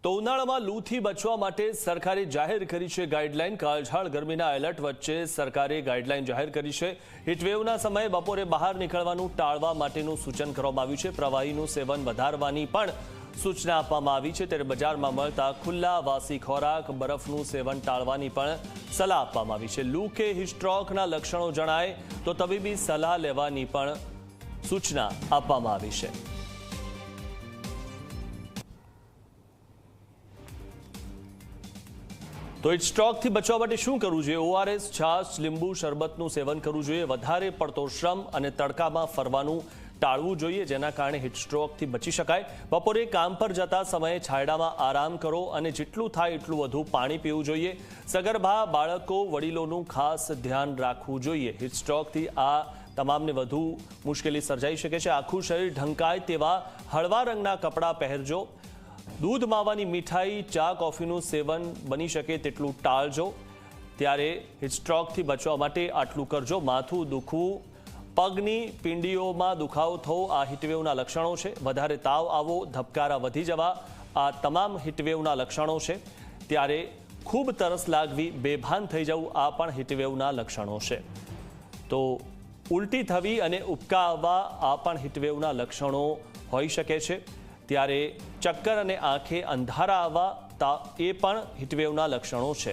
તો ઉનાળામાં લૂથી બચવા માટે સરકારે જાહેર કરી છે ગાઈડલાઈન। કાળઝાળ ગરમીના એલર્ટ વચ્ચે સરકારે ગાઈડલાઈન જાહેર કરી છે। હીટવેવના સમયે બપોરે બહાર નીકળવાનું ટાળવા માટેનું સૂચન કરવામાં આવ્યું છે। પ્રવાહીનું સેવન વધારવાની પણ સૂચના આપવામાં આવી છે। ત્યારે બજારમાં મળતા ખુલ્લા વાસી ખોરાક, બરફનું સેવન ટાળવાની પણ સલાહ આપવામાં આવી છે। લૂ કે હીટસ્ટ્રોકના લક્ષણો જણાય તો તબીબી સલાહ લેવાની પણ સૂચના આપવામાં આવી છે। તો હીટસ્ટ્રોકથી બચવા માટે શું કરવું જોઈએ? ઓઆરએસ, છાશ, લીંબુ શરબતનું સેવન કરવું જોઈએ। વધારે પડતો શ્રમ અને તડકામાં ફરવાનું ટાળવું જોઈએ, જેના કારણે હીટસ્ટ્રોકથી બચી શકાય। બપોરે કામ પર જતા સમયે છાંયડામાં આરામ કરો અને જેટલું થાય એટલું વધુ પાણી પીવું જોઈએ। સગર્ભા બાળકો, વડીલોનું ખાસ ધ્યાન રાખવું જોઈએ। હીટસ્ટ્રોકથી આ તમામને વધુ મુશ્કેલી સર્જાઈ શકે છે। આખું શરીર ઢંકાય તેવા હળવા રંગના કપડાં પહેરજો। दूध मावानी मीठाई, चा, कॉफीનું સેવન બની શકે તેટલું ટાળજો। ત્યારે હીટસ્ટ્રોકથી બચવા માટે આટલું કરજો। માથું દુખવું, પગની પીંડીઓમાં દુખાવો થવો આ હીટવેવના લક્ષણો છે। વધારે તાવ આવવો, ધબકારા વધી જવા આ તમામ હીટવેવના લક્ષણો છે। ત્યારે ખૂબ તરસ લાગવી, બેભાન થઈ જવું આ પણ હીટવેવના લક્ષણો છે। તો ઉલટી થવી અને ઉબકા આવવા આ પણ હીટવેવના લક્ષણો હોઈ શકે છે। ત્યારે ચક્કર અને આંખે અંધારા આવવા એ પણ હીટવેવના લક્ષણો છે।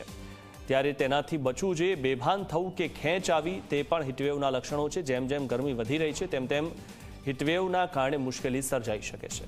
ત્યારે તેનાથી બચવું જોઈએ। બેભાન થવું કે ખેંચ આવી તે પણ હીટવેવના લક્ષણો છે। જેમ જેમ ગરમી વધી રહી છે તેમ તેમ હીટવેવના કારણે મુશ્કેલી સર્જાઈ શકે છે।